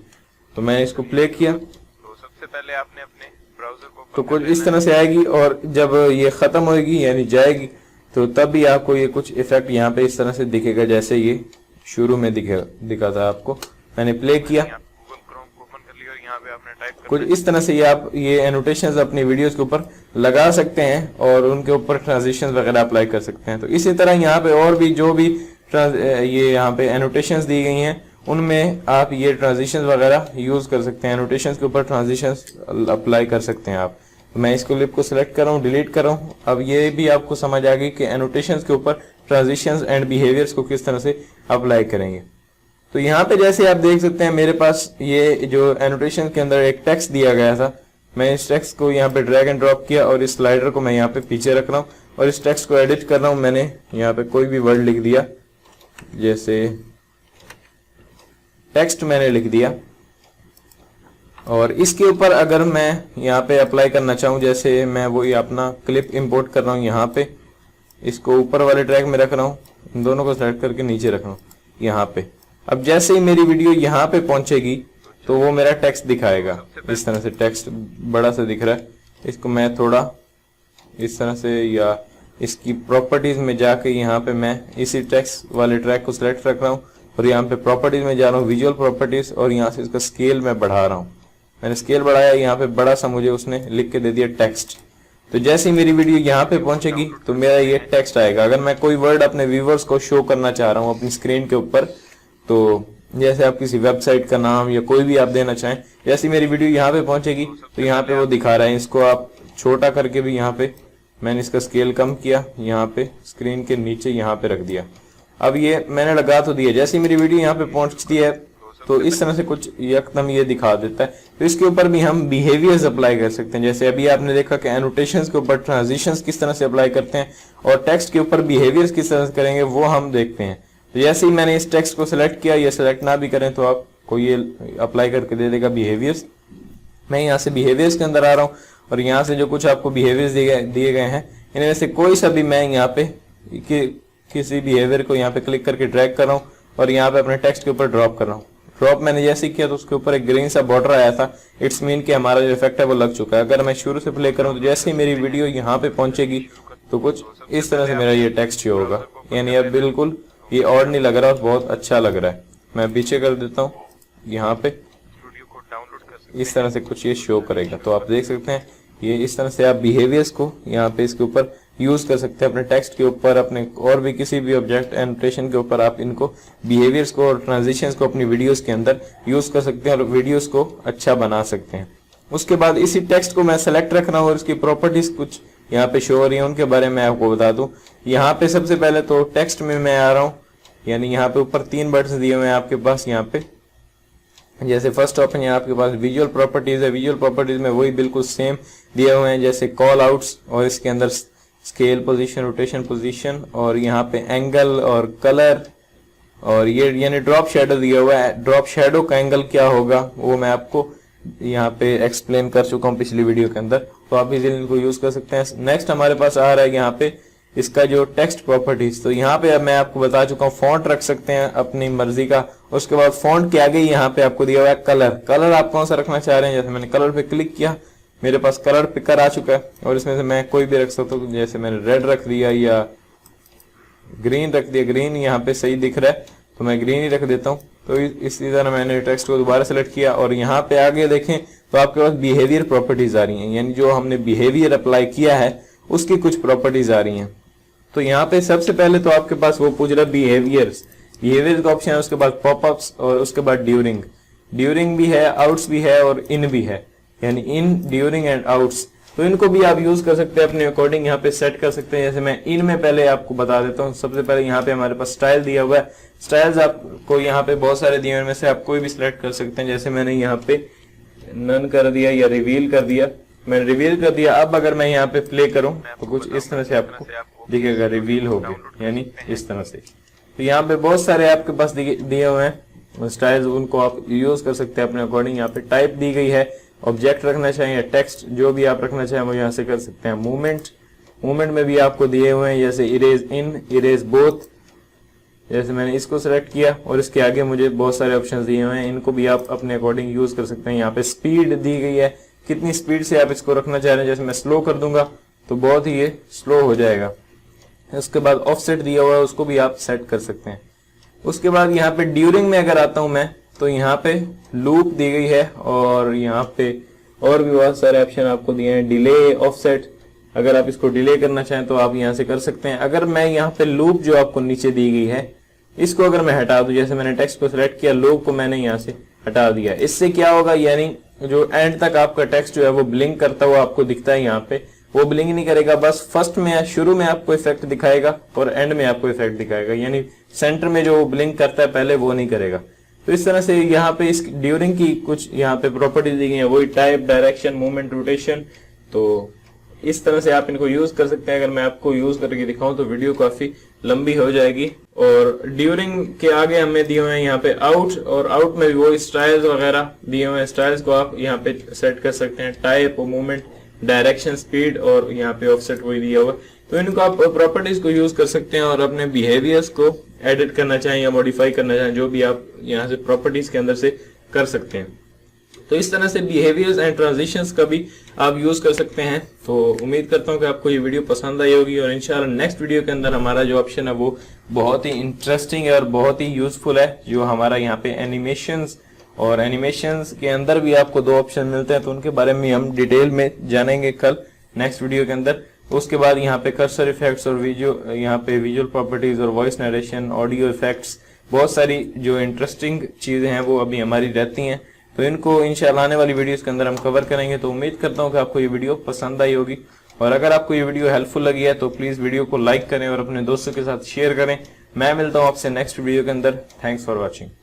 तो मैंने इसको प्ले किया तो सबसे पहले आपने अपने ब्राउजर को तो कुछ इस तरह से आएगी, और जब ये खत्म होगी यानी जाएगी तो तब भी आपको ये कुछ इफेक्ट यहाँ पे इस तरह से दिखेगा जैसे ये शुरू में दिखा था आपको। मैंने प्ले किया, गूगल क्रोम को ओपन कर लिया और यहाँ पे आपने टाइप कर कुछ इस तरह से ये आप ये एनोटेशंस अपनी वीडियोस के ऊपर लगा सकते हैं और उनके ऊपर ट्रांजिशंस वगैरह अप्लाई कर सकते हैं। तो इसी तरह यहाँ पे और भी जो भी ये यहाँ पे एनोटेशंस दी गई हैं उनमें आप ये ट्रांजिशंस वगैरह यूज कर सकते हैं। एनोटेशंस के ऊपर ट्रांजिशंस अप्लाई कर सकते हैं आप। तो मैं इस क्लिप को सिलेक्ट कर रहा हूँ, डिलीट कर रहा हूँ। अब ये भी आपको समझ आ गई कि एनोटेशंस के ऊपर ट्रांजिशंस एंड बिहेवियर्स को किस तरह से अप्लाई करेंगे। तो यहाँ पे जैसे आप देख सकते हैं मेरे पास ये जो एनोटेशन के अंदर एक टेक्स्ट दिया गया था, मैं इस टेक्स्ट को यहाँ पे ड्रैग एंड ड्रॉप किया और इस स्लाइडर को मैं यहाँ पे पीछे रख रहा हूँ और इस टेक्स्ट को एडिट कर रहा हूँ। मैंने यहाँ पे कोई भी वर्ड लिख दिया, जैसे टेक्स्ट मैंने लिख दिया, और इसके ऊपर अगर मैं यहाँ पे अप्लाई करना चाहूँ, जैसे मैं वही अपना क्लिप इंपोर्ट कर रहा हूँ, यहाँ पे इसको ऊपर वाले ट्रैक में रख रहा हूँ, इन दोनों को सेलेक्ट करके नीचे रख रहा हूँ यहाँ पे। अब जैसे ही मेरी वीडियो यहाँ पे पहुंचेगी तो वो मेरा टेक्स्ट दिखाएगा। इस तरह से टेक्स्ट बड़ा सा दिख रहा है, इसको मैं थोड़ा इस तरह से, या इसकी प्रॉपर्टीज में जाके यहाँ पे मैं इसी टेक्स्ट वाले ट्रैक को सिलेक्ट रख रहा हूँ और यहाँ पे प्रॉपर्टीज में जा रहा हूँ, विजुअल प्रॉपर्टीज, और यहाँ से इसका स्केल मैं बढ़ा रहा हूँ। मैंने स्केल बढ़ाया, यहाँ पे बड़ा सा मुझे उसने लिख के दे दिया टेक्स्ट। तो जैसे ही मेरी वीडियो यहाँ पे पहुंचेगी तो मेरा ये टेक्स्ट आएगा। अगर मैं कोई वर्ड अपने व्यूवर्स को शो करना चाह रहा हूँ अपनी स्क्रीन के ऊपर, तो जैसे आप किसी वेबसाइट का नाम या कोई भी आप देना चाहें, जैसे मेरी वीडियो यहाँ पे पहुंचेगी तो यहाँ पे वो दिखा रहा है। इसको आप छोटा करके भी यहाँ पे मैंने इसका स्केल कम किया, यहाँ पे स्क्रीन के नीचे यहाँ पे रख दिया। अब ये मैंने लगा तो दिया, जैसे मेरी वीडियो यहाँ पे पहुंचती है तो इस तरह से कुछ एकदम ये दिखा देता है। तो इसके ऊपर भी हम बिहेवियर्स अप्लाई कर सकते हैं। जैसे अभी आपने देखा कि एनोटेशंस के ऊपर ट्रांजिशंस किस तरह से अप्लाई करते हैं और टेक्स्ट के ऊपर बिहेवियर्स किस तरह से करेंगे वो हम देखते हैं। तो जैसे ही मैंने इस टेक्स्ट को सिलेक्ट किया, ये सिलेक्ट ना भी करें तो आपको ये अप्लाई करके दे देगा बिहेवियर्स। मैं यहाँ से बिहेवियर्स के अंदर आ रहा हूँ और यहाँ से जो कुछ आपको बिहेवियर्स दिए गए हैं इनमें से कोई सा भी मैं यहाँ पे किसी बिहेवियर को यहाँ पे क्लिक करके ड्रैग कर रहा हूँ और यहाँ पे अपने टेक्स्ट के ऊपर ड्रॉप कर रहा हूँ। ड्रॉप मैंने जैसे किया तो उसके ऊपर एक ग्रीन सा बॉर्डर आया था, इट्स मीन कि हमारा जो इफेक्ट है वो लग चुका है। अगर मैं शुरू से प्ले करूँ तो जैसे ही मेरी वीडियो यहाँ पे पहुंचेगी तो कुछ इस तरह से मेरा ये टेक्स्ट शो होगा, यानी अब बिल्कुल ये और नहीं लग रहा और बहुत अच्छा लग रहा है। मैं पीछे कर देता हूँ, यहाँ पे इस तरह से कुछ ये शो करेगा। तो आप देख सकते हैं ये इस तरह से आप बिहेवियर्स को यहाँ पे इसके ऊपर यूज कर सकते हैं, अपने टेक्स्ट के ऊपर, अपने और भी किसी भी ऑब्जेक्ट एनोटेशन के ऊपर आप इनको बिहेवियर्स को और ट्रांजिशंस को अपनी वीडियोस के अंदर यूज कर सकते हैं और वीडियोस को अच्छा बना सकते हैं। उसके बाद इसी टेक्स्ट को मैं सेलेक्ट रख रहा हूँ और इसकी प्रॉपर्टीज कुछ यहाँ पे शो हो रही है, उनके बारे में आपको बता दूं। यहाँ पे सबसे पहले तो टेक्स्ट में मैं आ रहा हूँ, यानी यहाँ पे ऊपर 3 बटन दिए हुए हैं आपके पास। यहाँ पे जैसे फर्स्ट ऑप्शन है आपके पास विजुअल प्रॉपर्टीज है, विजुअल प्रॉपर्टीज में वही बिल्कुल सेम दिए हुए हैं जैसे कॉल आउट्स, और इसके अंदर स्केल पोजीशन, रोटेशन पोजीशन, और यहाँ पे एंगल और कलर, और ये यानी ड्रॉप शेडो दिया हुआ है। ड्रॉप शेडो का एंगल क्या होगा वो मैं आपको यहाँ पे एक्सप्लेन कर चुका हूँ पिछली वीडियो के अंदर, तो आप इजीली इनको यूज कर सकते हैं। नेक्स्ट हमारे पास आ रहा है यहाँ पे इसका जो टेक्स्ट प्रॉपर्टीज, तो यहाँ पे अब मैं आपको बता चुका हूँ फॉन्ट रख सकते हैं अपनी मर्जी का, उसके बाद फॉन्ट के आगे यहाँ पे आपको दिया हुआ है कलर आप कौन सा रखना चाह रहे हैं। जैसे मैंने कलर पे क्लिक किया, मेरे पास कलर पिकर आ चुका है और इसमें से मैं कोई भी रख सकता हूँ। जैसे मैंने रेड रख दिया या ग्रीन रख दिया, ग्रीन यहाँ पे सही दिख रहा है तो मैं ग्रीन ही रख देता हूँ। तो इसी तरह मैंने टेक्स्ट को दोबारा सेलेक्ट किया और यहाँ पे आगे देखें तो आपके पास बिहेवियर प्रॉपर्टीज आ रही हैं, यानी जो हमने बिहेवियर अप्लाई किया है उसकी कुछ प्रॉपर्टीज आ रही हैं। तो यहाँ पे सबसे पहले तो आपके पास वो पूछ रहा है बिहेवियर का ऑप्शन है, उसके बाद पॉपअप्स और उसके बाद ड्यूरिंग भी है, आउट्स भी है और इन भी है, यानी इन, ड्यूरिंग एंड आउट्स। तो इनको भी आप यूज कर सकते हैं अपने अकॉर्डिंग, यहाँ पे सेट कर सकते हैं। जैसे मैं इन में पहले आपको बता देता हूँ। सबसे पहले यहाँ पे हमारे पास स्टाइल दिया हुआ है, स्टाइल्स आपको यहाँ पे बहुत सारे दिए हुए में से आप कोई भी सिलेक्ट कर सकते हैं। जैसे मैंने यहाँ पे नन कर दिया या रिवील कर दिया, मैंने रिवील कर दिया। अब अगर मैं यहाँ पे प्ले करूं तो कुछ इस तरह से आपको दिखेगा, रिवील हो गया, यानी इस तरह से। तो यहाँ पे बहुत सारे आपके पास दिए हुए हैं स्टाइल्स, उनको आप यूज कर सकते हैं अपने अकॉर्डिंग। यहाँ पे टाइप दी गई है, ऑब्जेक्ट रखना चाहें या टेक्स्ट, जो भी आप रखना चाहें वो यहाँ से कर सकते हैं। मूवमेंट में भी आपको दिए हुए हैं, जैसे इरेज इन, इरेज बोथ। जैसे मैंने इसको सिलेक्ट किया और इसके आगे मुझे बहुत सारे ऑप्शंस दिए हुए हैं, इनको भी आप अपने अकॉर्डिंग यूज कर सकते हैं। यहाँ पे स्पीड दी गई है, कितनी स्पीड से आप इसको रखना चाह रहे हैं। जैसे मैं स्लो कर दूंगा तो बहुत ही ये स्लो हो जाएगा। उसके बाद ऑफसेट दिया हुआ है, उसको भी आप सेट कर सकते हैं। उसके बाद यहाँ पे ड्यूरिंग में अगर आता हूं मैं तो यहाँ पे लूप दी गई है और यहाँ पे और भी बहुत सारे ऑप्शन आपको दिए हैं। डिले, ऑफसेट, अगर आप इसको डिले करना चाहें तो आप यहाँ से कर सकते हैं। अगर मैं यहाँ पे लूप जो आपको नीचे दी गई है इसको अगर मैं हटा दूं, जैसे मैंने टेक्स्ट को सिलेक्ट किया, लूप को मैंने यहाँ से हटा दिया, इससे क्या होगा, यानी जो एंड तक आपका टेक्स्ट जो है वो ब्लिंक करता हुआ आपको दिखता है। यहाँ पे वो ब्लिंक नहीं करेगा, बस फर्स्ट में शुरू में आपको इफेक्ट दिखाएगा और एंड में आपको इफेक्ट दिखाएगा, यानी सेंटर में जो ब्लिंक करता है पहले वो नहीं करेगा। तो इस तरह से यहाँ पे इस ड्यूरिंग की कुछ यहाँ पे प्रॉपर्टीज दी गई है, वही टाइप, डायरेक्शन, मूवमेंट, रोटेशन। तो इस तरह से आप इनको यूज कर सकते हैं। अगर मैं आपको यूज करके दिखाऊं तो वीडियो काफी लंबी हो जाएगी। और ड्यूरिंग के आगे हमें दिए हुए हैं यहाँ पे आउट, और आउट में भी वो स्टाइल्स वगैरह दिए हुए हैं, स्टाइल्स को आप यहाँ पे सेट कर सकते हैं। टाइप, मूवमेंट, डायरेक्शन, स्पीड और यहाँ पे ऑफसेट वही दिया हुआ। तो इनको आप प्रॉपर्टीज को यूज कर सकते हैं और अपने बिहेवियर्स को एडिट करना चाहें या मॉडिफाई करना चाहें, जो भी आप यहाँ से प्रॉपर्टीज के अंदर से कर सकते हैं। तो इस तरह से बिहेवियर्स एंड ट्रांजिशंस का भी आप यूज कर सकते हैं। तो उम्मीद करता हूं कि आपको ये वीडियो पसंद आई होगी और इंशाल्लाह नेक्स्ट वीडियो के अंदर हमारा जो ऑप्शन है वो बहुत ही इंटरेस्टिंग है और बहुत ही यूजफुल है, जो हमारा यहाँ पे एनिमेशंस, और एनिमेशंस के अंदर भी आपको 2 ऑप्शन मिलते हैं, तो उनके बारे में हम डिटेल में जानेंगे कल नेक्स्ट वीडियो के अंदर। उसके बाद यहाँ पे कर्सर इफेक्ट्स और यहाँ पे विजुअल प्रॉपर्टीज और वॉइस नरेशन, ऑडियो इफेक्ट्स, बहुत सारी जो इंटरेस्टिंग चीजें हैं वो अभी हमारी रहती हैं। तो इनको इंशाल्लाह आने वाली वीडियोस के अंदर हम कवर करेंगे। तो उम्मीद करता हूँ कि आपको ये वीडियो पसंद आई होगी, और अगर आपको ये वीडियो हेल्पफुल लगी है तो प्लीज वीडियो को लाइक करें और अपने दोस्तों के साथ शेयर करें। मैं मिलता हूँ आपसे नेक्स्ट वीडियो के अंदर। Thanks for watching.